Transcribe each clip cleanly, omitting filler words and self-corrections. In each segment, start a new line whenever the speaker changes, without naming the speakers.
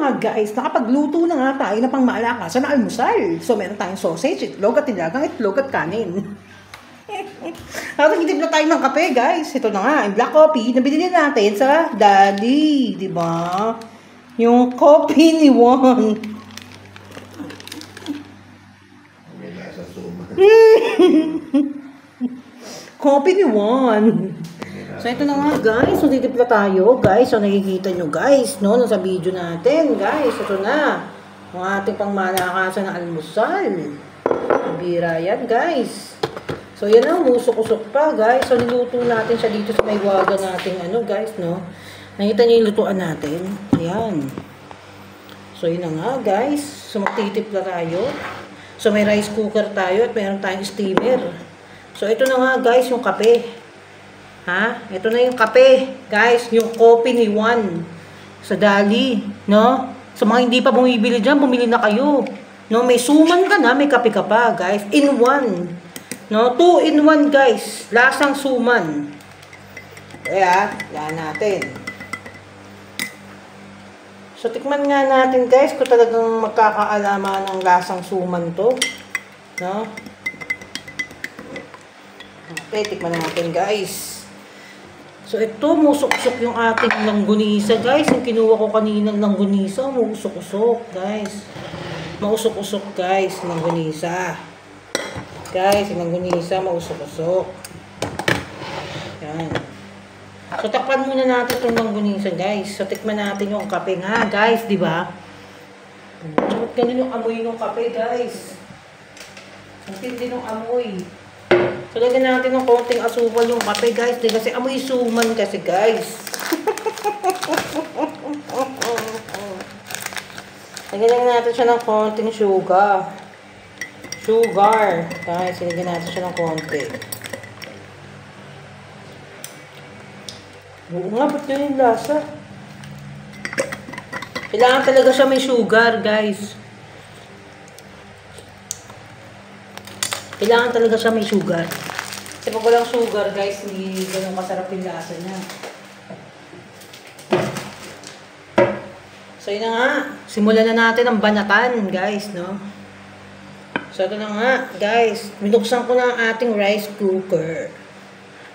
nga guys, nakapagluto na nga tayo na pang malakasan na almusal. So meron tayong sausage, itlog at nilagang itlog at kanin. Nakatagitip na tayo ng kape guys. Ito na nga, yung black coffee na binili natin sa Daddy. Diba? Yung coffee ni Juan. Coffee ni Juan. So, ito na nga, guys. So, titipla tayo, guys. So, nakikita nyo, guys, no? Sa video natin, guys. Ito na. Ang ating pang malakasan na almusal. Bira yan, guys. So, yan na. Musok-usok pa, guys. So, niluto natin siya dito sa may waga natin, ano, guys, no? Nakita nyo yung lutuan natin. Ayan. So, yun na nga, guys. So, magtitipla tayo. So, may rice cooker tayo at mayroon tayong steamer. So, ito na nga, guys, yung kape. Ha? Ito na yung kape, guys. Yung coffee ni Juan sa Dali, no? Sa mga hindi pa bumibili dyan, bumili na kayo. No? May suman ka na, may kape ka pa, guys. In one. No? 2 in 1, guys. Lasang suman. Kaya, yan natin. So, tikman nga natin, guys, kung talagang magkakaalaman ng lasang suman to. No? Okay, tikman natin, guys. So, ito, musok-usok yung ating langgunisa, guys. Yung kinuha ko kaninang langgunisa, musok-usok, guys. Mausok-usok, guys, langgunisa. Guys, yung langgunisa, mausok-usok. Yan. So, takpan muna natin itong langgunisa, guys. So, tikman natin yung kape nga, guys, di ba? So, ganun yung amoy ng kape, guys. Ang tindi ng amoy. So, lagyan natin ng konting asukal yung kape, guys. Di kasi amoy suman kasi, guys. Lagyan natin siya ng konting sugar. Sugar. Guys, lagyan natin siya ng konti. Oo nga, ba't yun yung lasa? Kailangan talaga siya may sugar, guys. Kailangan talaga siya may sugar. Kasi pag walang sugar, guys, hindi ganun masarap yung lasa niya. So, yun na nga. Simulan na natin ang banatan, guys, no? So, ito na nga, guys. Binuksan ko na ang ating rice cooker.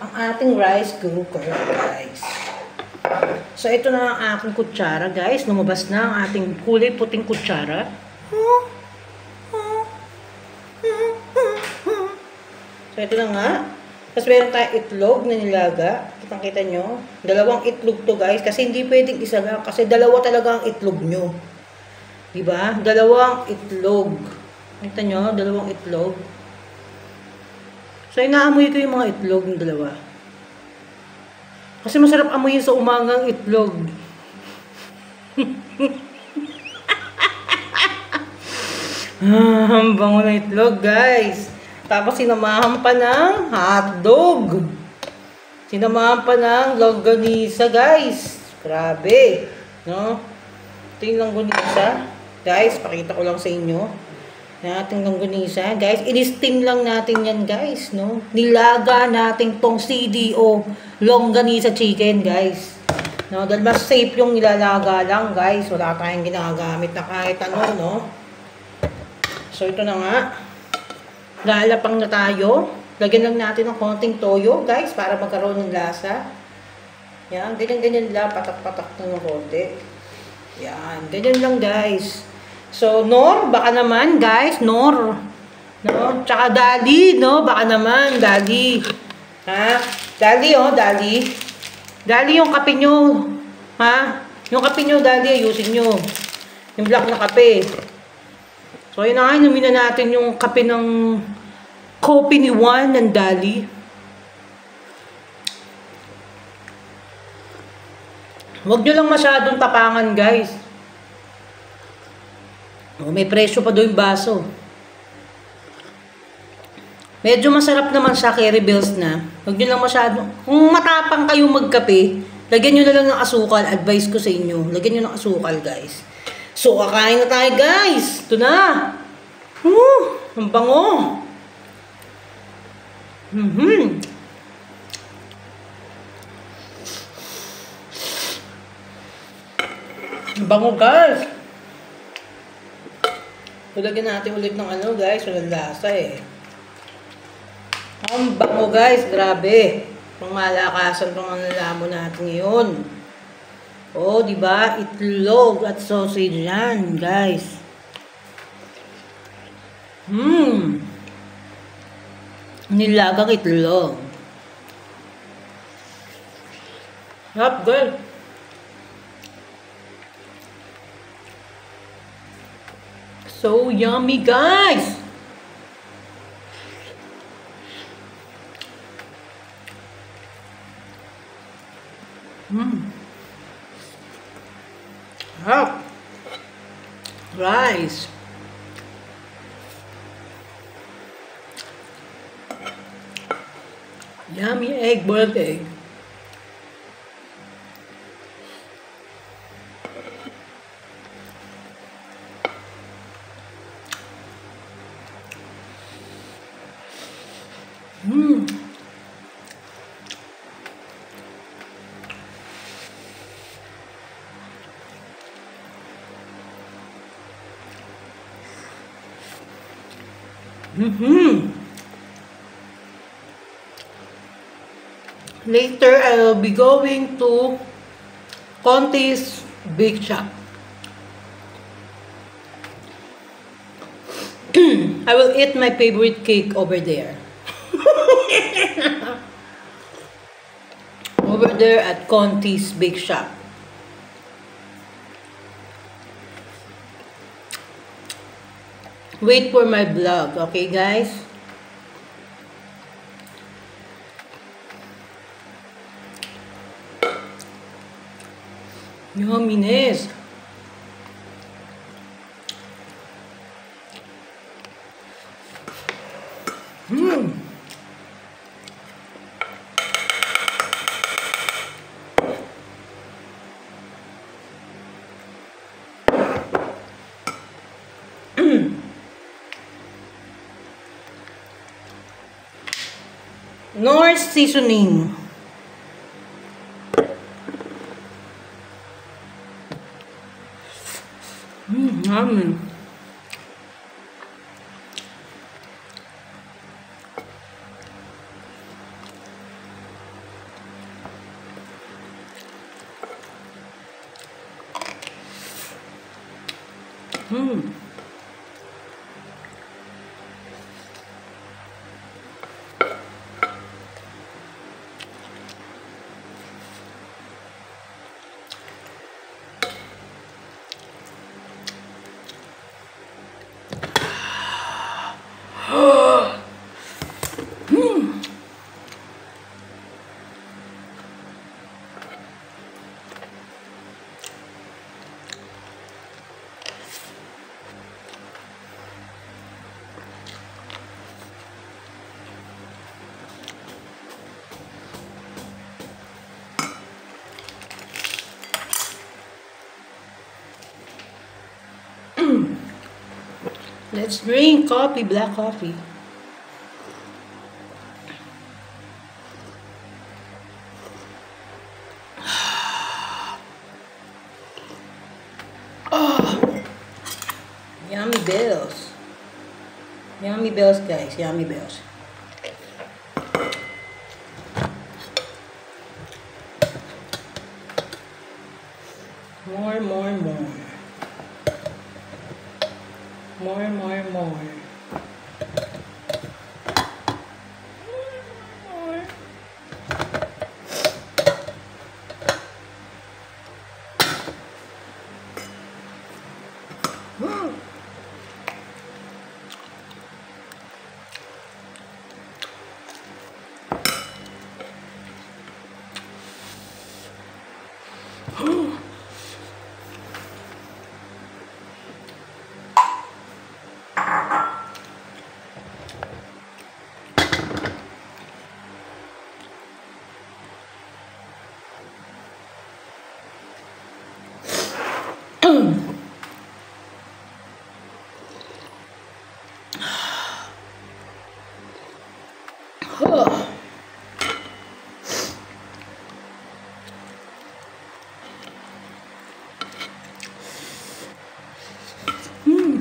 Ang ating rice cooker, guys. So, ito na ang aking kutsara, guys. Lumabas na ang ating kulay puting kutsara. So, ito na nga. Tapos meron tayong itlog na nilaga. Kitang-kita nyo. 2 itlog to, guys. Kasi hindi pwedeng isa lang. Kasi 2 talaga ang itlog nyo. Diba? 2 itlog. Kita nyo? 2 itlog. So, inaamoy ko yung mga itlog ng 2. Kasi masarap amoyin sa umagang itlog. Ang bango na itlog, guys. Tapos, sinamahan pa ng hotdog. Sinamahan pa ng longganisa, guys. Grabe. No? Ito yung longganisa. Guys, pakita ko lang sa inyo. Na ating longganisa. Guys, in-steam lang natin yan, guys. No? Nilaga natin tong CDO longganisa chicken, guys. No? Dahil mas safe yung nilalaga lang, guys. Wala tayong ginagamit na kahit ano, no? So, ito na nga. Lalapang na tayo. Lagyan lang natin ng konting toyo, guys, para magkaroon ng lasa. Yan, ganyan-ganyan lang, patak-patak na ng konti. Yan, ganyan lang, guys. So, Nor, baka naman, guys, Nor. No? Tsaka Dali, no? Baka naman, Dali. Ha? Dali, oh, Dali. Dali yung kape nyo. Ha? Yung kape nyo, Dali, ayusin nyo. Yung black na kape. So, yun na nga, inumin na natin yung kape ng coffee ni Juan ng Dali. Huwag nyo lang masyadong tapangan, guys. Oh, may presyo pa doon yung baso. Medyo masarap naman siya, Carry Bells na. Huwag nyo lang masyadong... Kung matapang kayo magkape, lagyan nyo na lang ng asukal. Advice ko sa inyo. Lagyan nyo ng asukal, guys. So, kakain na tayo, guys. Ito na. Ang bango. Ang bango, guys. Lagyan natin ulit ng ano guys, walang lasa eh. Ang bango guys, grabe. Pang malakasan tong ano lamon natin ngayon. Oh, di ba? Itlog at sausage yan, guys. Nilagang itlog. Sarap, girl. So yummy, guys. Sarap. Rice. Yummy egg, boiled egg. Later, I will be going to Conti's Bake Shop. I will eat my favorite cake over there. Over there at Conti's Bake Shop. Wait for my vlog, okay guys? Yumminess. North seasoning. Yummy. Let's drink coffee, black coffee. Oh, yummy bells. Yummy bells, guys. Yummy bells. More. More.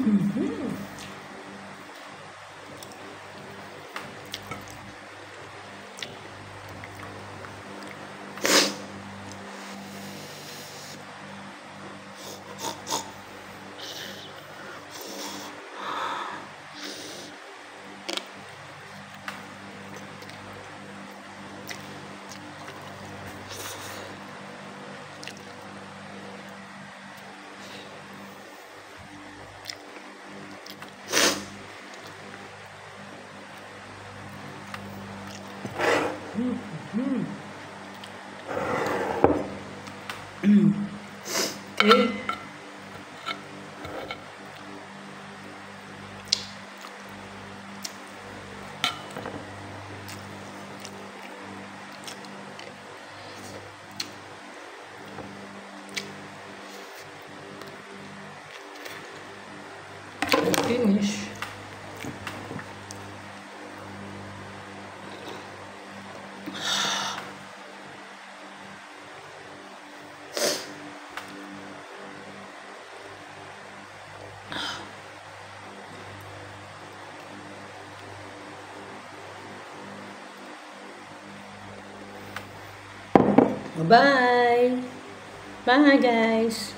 Okay. Finish. Bye. Bye, guys.